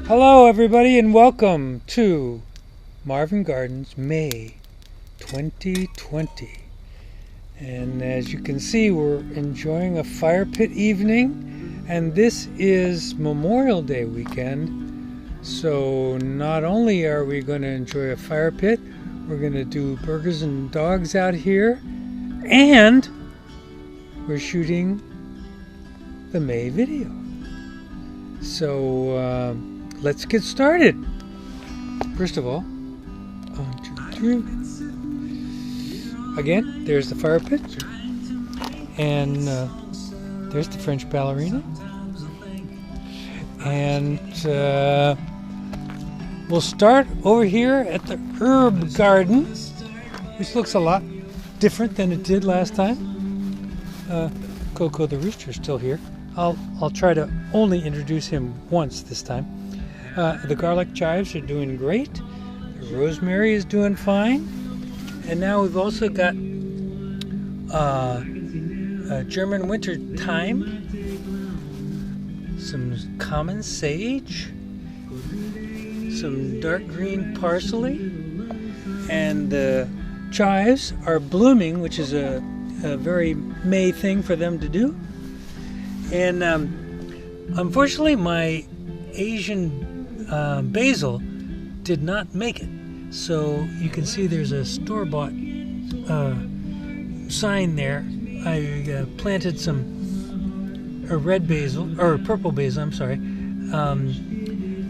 Hello everybody and welcome to Marvin Gardens May 2020. And as you can see, we're enjoying a fire pit evening, and this is Memorial Day weekend. So not only are we going to enjoy a fire pit, we're going to do burgers and dogs out here, and we're shooting the May video. So let's get started. First of all, 1, 2, 3. Again, there's the fire pit, and there's the French ballerina, and we'll start over here at the herb garden, which looks a lot different than it did last time. Coco the rooster's still here. I'll try to only introduce him once this time. The garlic chives are doing great. The rosemary is doing fine. And now we've also got German winter thyme, some common sage, some dark green parsley, and the chives are blooming, which is a very May thing for them to do. And unfortunately, my Asian basil did not make it. So you can see there's a store-bought sign there. I planted some red basil, or purple basil, I'm sorry.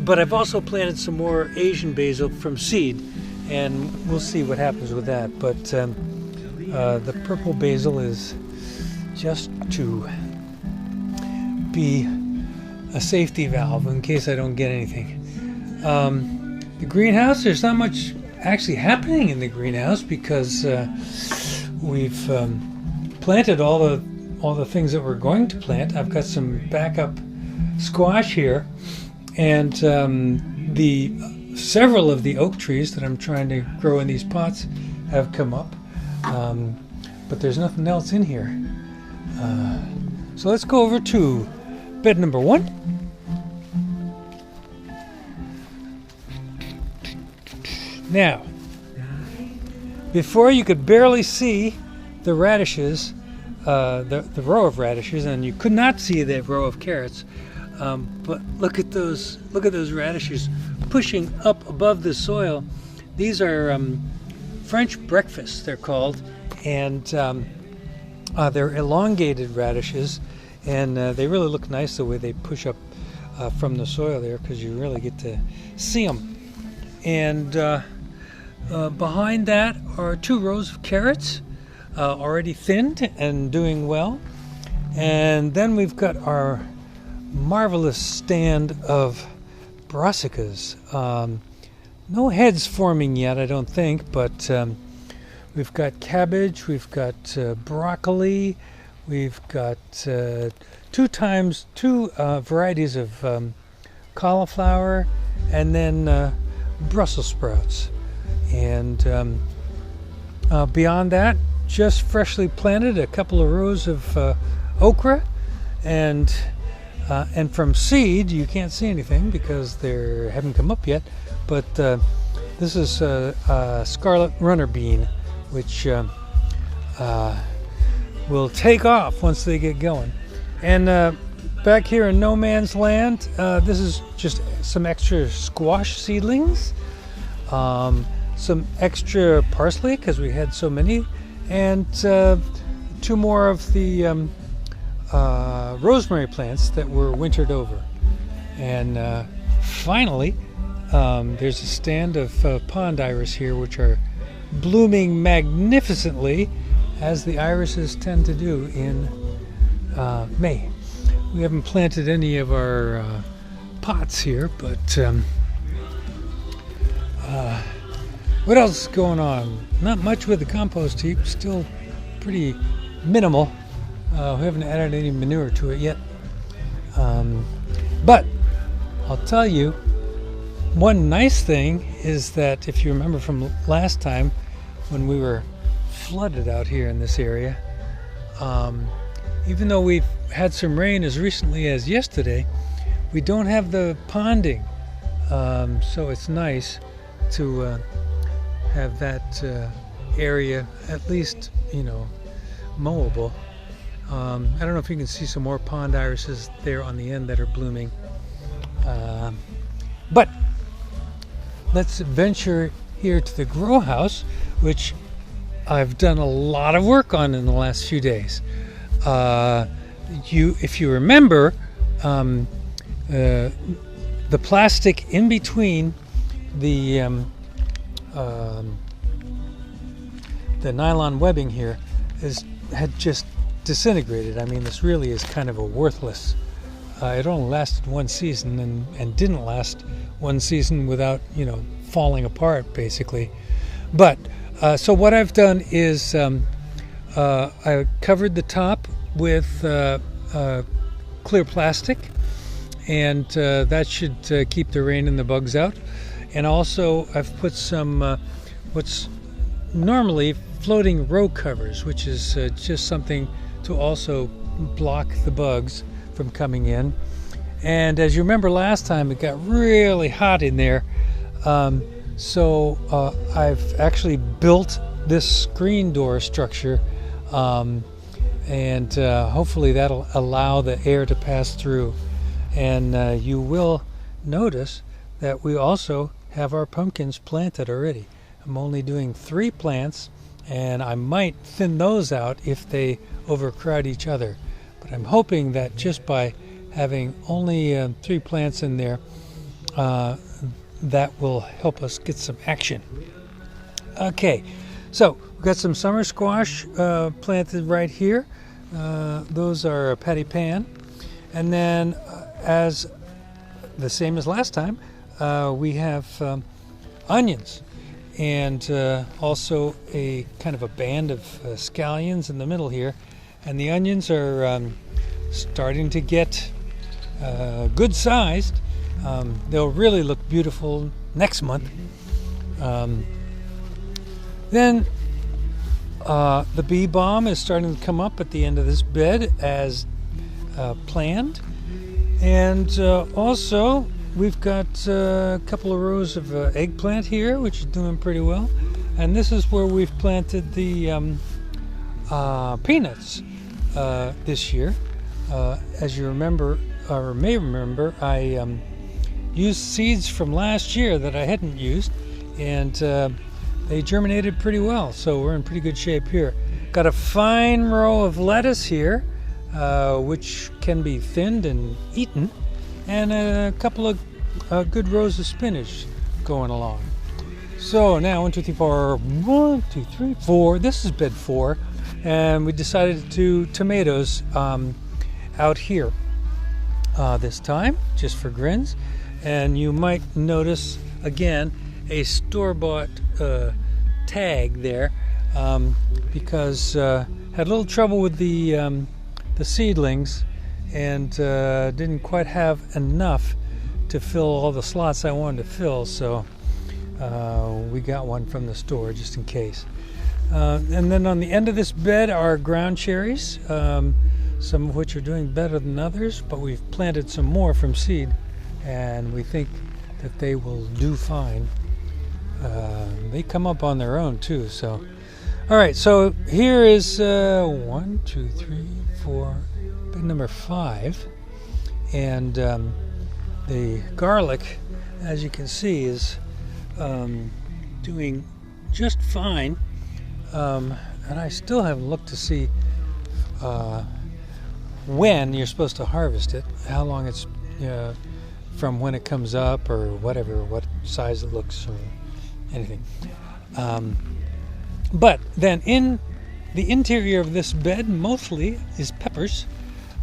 But I've also planted some more Asian basil from seed, and we'll see what happens with that. But the purple basil is just to be a safety valve in case I don't get anything. The greenhouse, there's not much actually happening in the greenhouse because we've planted all the things that we're going to plant. I've got some backup squash here, and several of the oak trees that I'm trying to grow in these pots have come up, but there's nothing else in here. So let's go over to bed number 1. Now, before you could barely see the radishes, the row of radishes, and you could not see the row of carrots. But look at those radishes pushing up above the soil. These are French breakfasts, they're called, and they're elongated radishes, and they really look nice the way they push up from the soil there, because you really get to see them. And behind that are 2 rows of carrots, already thinned and doing well. And then we've got our marvelous stand of brassicas. No heads forming yet, I don't think, but we've got cabbage, we've got broccoli, we've got 2 varieties of cauliflower, and then Brussels sprouts. And beyond that, just freshly planted a couple of rows of okra, and from seed you can't see anything because they haven't come up yet, but this is scarlet runner bean, which will take off once they get going. And back here in no man's land, this is just some extra squash seedlings, some extra parsley because we had so many, and 2 more of the rosemary plants that were wintered over. And finally, there's a stand of pond iris here, which are blooming magnificently, as the irises tend to do in May. We haven't planted any of our pots here, but what else is going on? Not much with the compost heap, still pretty minimal. We haven't added any manure to it yet. But I'll tell you, one nice thing is that if you remember from last time when we were flooded out here in this area, even though we've had some rain as recently as yesterday, we don't have the ponding So it's nice to have that area at least, mowable. I don't know if you can see some more pond irises there on the end that are blooming. But let's venture here to the grow house, which I've done a lot of work on in the last few days. If you remember, the plastic in between the nylon webbing here had just disintegrated. I mean, this really is kind of a worthless. It only lasted one season and didn't last one season without, falling apart, basically. But so what I've done is I covered the top with clear plastic, and that should keep the rain and the bugs out. And also I've put some what's normally floating row covers, which is just something to also block the bugs from coming in. And as you remember last time, it got really hot in there. So I've actually built this screen door structure, and hopefully that'll allow the air to pass through. And you will notice that we also have our pumpkins planted already. I'm only doing 3 plants, and I might thin those out if they overcrowd each other. But I'm hoping that just by having only 3 plants in there, that will help us get some action. Okay, so we've got some summer squash planted right here. Those are patty pan. And then as the same as last time, we have onions, and also a kind of a band of scallions in the middle here. And the onions are starting to get good sized. They'll really look beautiful next month. Then the bee balm is starting to come up at the end of this bed as planned. And also we've got a couple of rows of eggplant here, which is doing pretty well. And this is where we've planted the peanuts this year. As you remember, or may remember, I used seeds from last year that I hadn't used, and they germinated pretty well, so we're in pretty good shape here. Got a fine row of lettuce here, which can be thinned and eaten, and a couple of good rows of spinach going along. So now 1, 2, 3, 4. 1, 2, 3, 4. This is bed 4, and we decided to do tomatoes out here this time, just for grins. And you might notice again a store-bought tag there, because had a little trouble with the seedlings, and didn't quite have enough to fill all the slots I wanted to fill, so we got one from the store just in case. And then on the end of this bed are ground cherries, some of which are doing better than others, but we've planted some more from seed, and we think that they will do fine. They come up on their own too. So, all right. So here is 1, 2, 3, 4, bed number 5, and the garlic, as you can see, is doing just fine. And I still haven't looked to see when you're supposed to harvest it, how long it's from when it comes up, or whatever, what size it looks, or anything. But then in the interior of this bed mostly is peppers.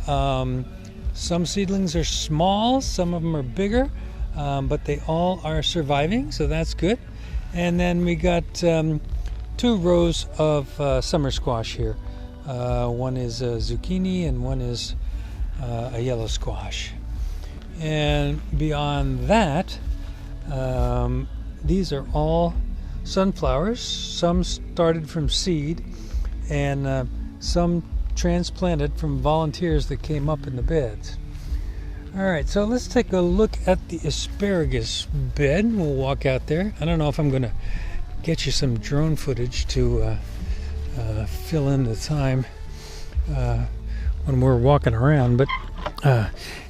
Some seedlings are small, some of them are bigger, but they all are surviving, so that's good. And then we got 2 rows of summer squash here. One is a zucchini and one is a yellow squash. And beyond that, these are all sunflowers. Some started from seed, and some transplanted from volunteers that came up in the beds. All right, so let's take a look at the asparagus bed. We'll walk out there. I don't know if I'm going to get you some drone footage to fill in the time when we're walking around, but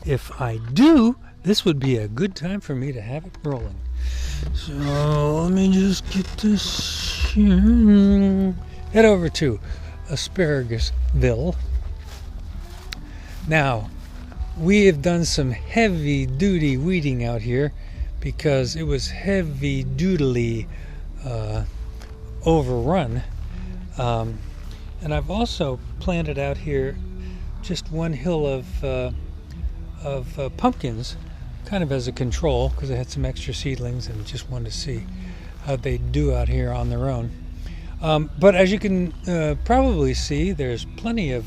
if I do, this would be a good time for me to have it rolling. So let me just get this here. Head over to Asparagasville. Now, we have done some heavy-duty weeding out here because it was heavy-duty overrun. And I've also planted out here just one hill of pumpkins, kind of as a control, because I had some extra seedlings and just wanted to see how they do out here on their own. But as you can probably see, there's plenty of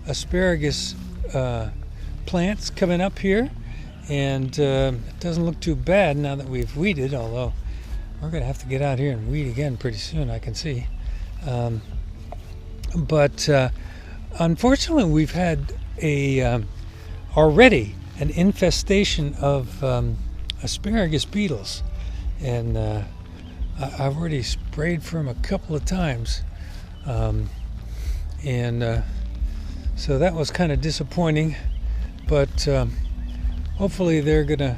asparagus plants coming up here, and it doesn't look too bad now that we've weeded, although we're going to have to get out here and weed again pretty soon, I can see. But unfortunately, we've had already an infestation of asparagus beetles, and I've already sprayed for them a couple of times, and so that was kind of disappointing, but hopefully they're gonna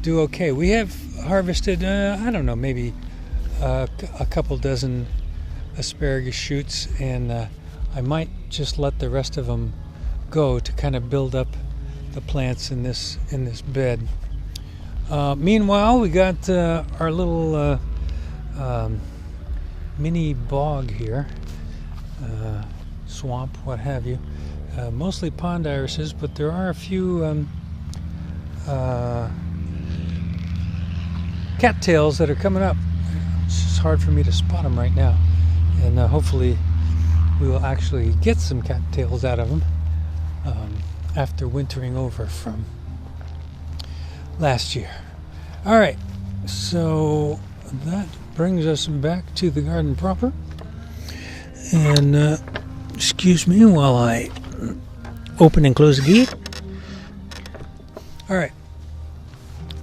do okay. We have harvested, I don't know, maybe a couple dozen asparagus shoots, and I might just let the rest of them go to kind of build up the plants in this bed. Meanwhile, we got our little mini bog here, swamp, what have you. Mostly pond irises, but there are a few cattails that are coming up. It's just hard for me to spot them right now, and hopefully we will actually get some cattails out of them after wintering over from last year. All right, so that brings us back to the garden proper, and excuse me while I open and close the gate. All right.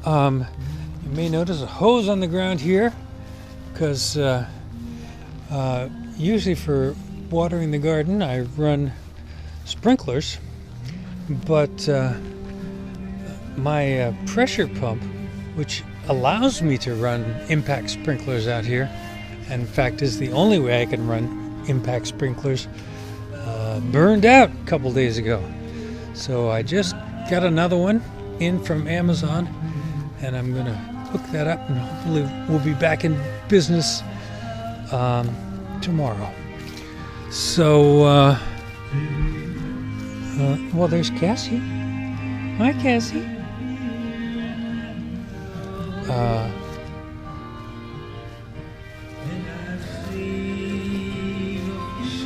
You may notice a hose on the ground here, because usually for watering the garden I run sprinklers, but my pressure pump, which allows me to run impact sprinklers out here, and in fact is the only way I can run impact sprinklers, burned out a couple days ago. So I just got another one in from Amazon, and I'm gonna hook that up, and hopefully we'll be back in business tomorrow. So well, there's Cassie. Hi, Cassie.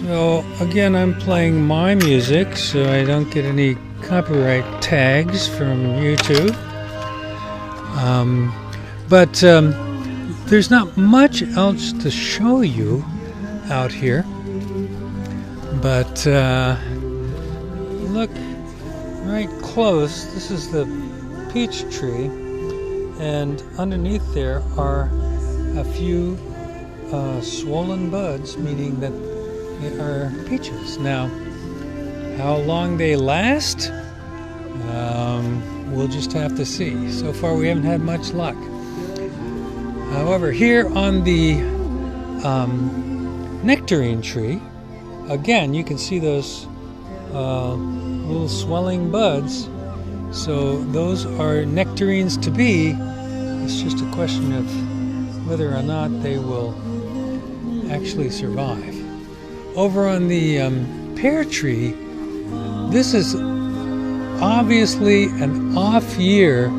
So again, I'm playing my music, so I don't get any copyright tags from YouTube. But there's not much else to show you out here. But look right close. This is the peach tree, and underneath there are a few swollen buds, meaning that they are peaches. Now, how long they last, we'll just have to see. So far, we haven't had much luck. However, here on the nectarine tree, again, you can see those little swelling buds. So those are nectarines to be. It's just a question of whether or not they will actually survive. Over on the pear tree, this is obviously an off year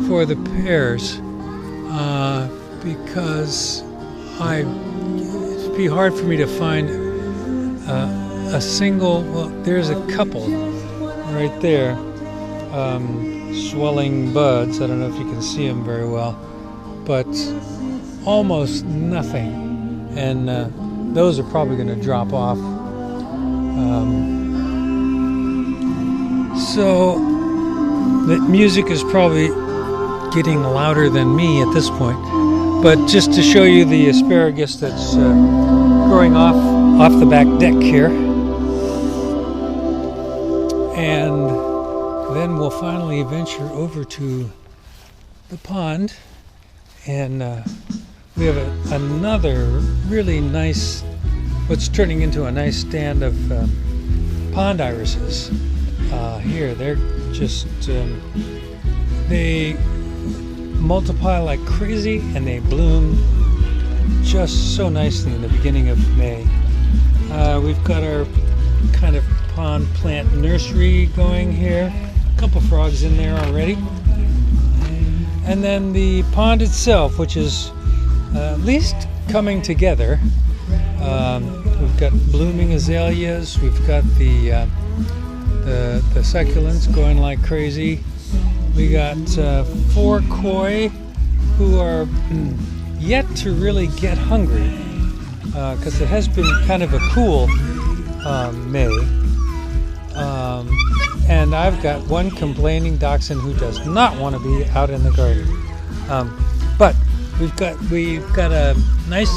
for the pears, because it'd be hard for me to find a single, well, there's a couple right there, swelling buds. I don't know if you can see them very well, but almost nothing, and those are probably going to drop off. So The music is probably getting louder than me at this point, but just to show you the asparagus that's growing off the back deck here, and then we'll finally venture over to the pond, and we have another really nice, what's turning into a nice stand of pond irises here. They're just they multiply like crazy, and they bloom just so nicely in the beginning of May. We've got our kind of pond plant nursery going here. A couple frogs in there already. And then the pond itself, which is at least coming together. We've got blooming azaleas. We've got the succulents going like crazy. We got 4 koi who are yet to really get hungry because it has been kind of a cool May. And I've got one complaining dachshund who does not want to be out in the garden. But we've got a nice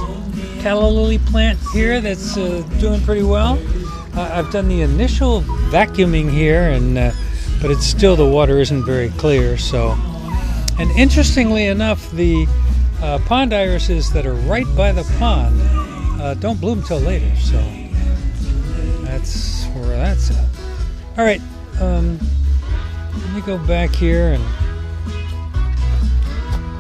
calla lily plant here that's doing pretty well. I've done the initial vacuuming here, but it's still, the water isn't very clear. So, and interestingly enough, the pond irises that are right by the pond don't bloom till later. So that's where that's at. All right, let me go back here and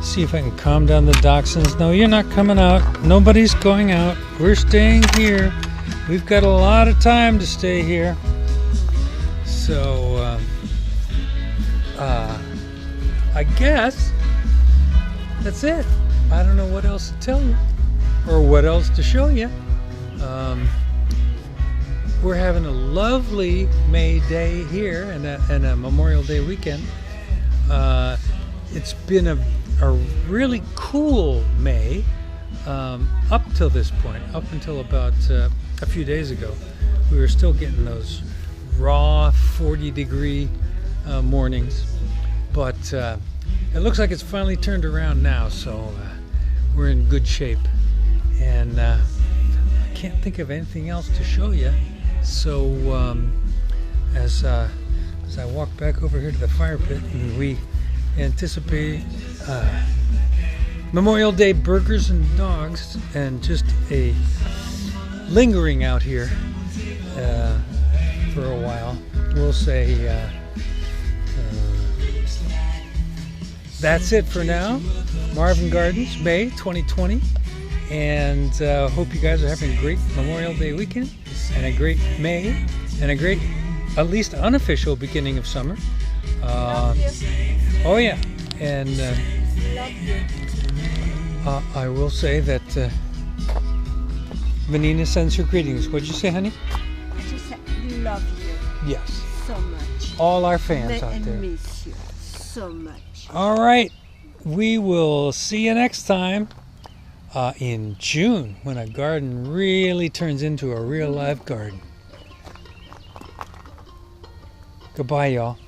see if I can calm down the dachshunds. No, you're not coming out. Nobody's going out. We're staying here. We've got a lot of time to stay here. So, I guess that's it. I don't know what else to tell you or what else to show you. We're having a lovely May day here and a Memorial Day weekend. It's been a really cool May up till this point, up until about a few days ago. We were still getting those raw 40-degree mornings, but it looks like it's finally turned around now, so we're in good shape. And I can't think of anything else to show you. So as I walk back over here to the fire pit, and we anticipate Memorial Day burgers and dogs, and just a lingering out here for a while. We'll say that's it for now. Marvin Gardens, May 2020, and hope you guys are having a great Memorial Day weekend and a great May and a great, at least unofficial, beginning of summer. Oh yeah, and I will say that Vanina sends her greetings. What'd you say, honey? She said, love you. Yes. So much. All our fans out there. And miss you so much. All right. We will see you next time in June, when a garden really turns into a real live garden. Goodbye, y'all.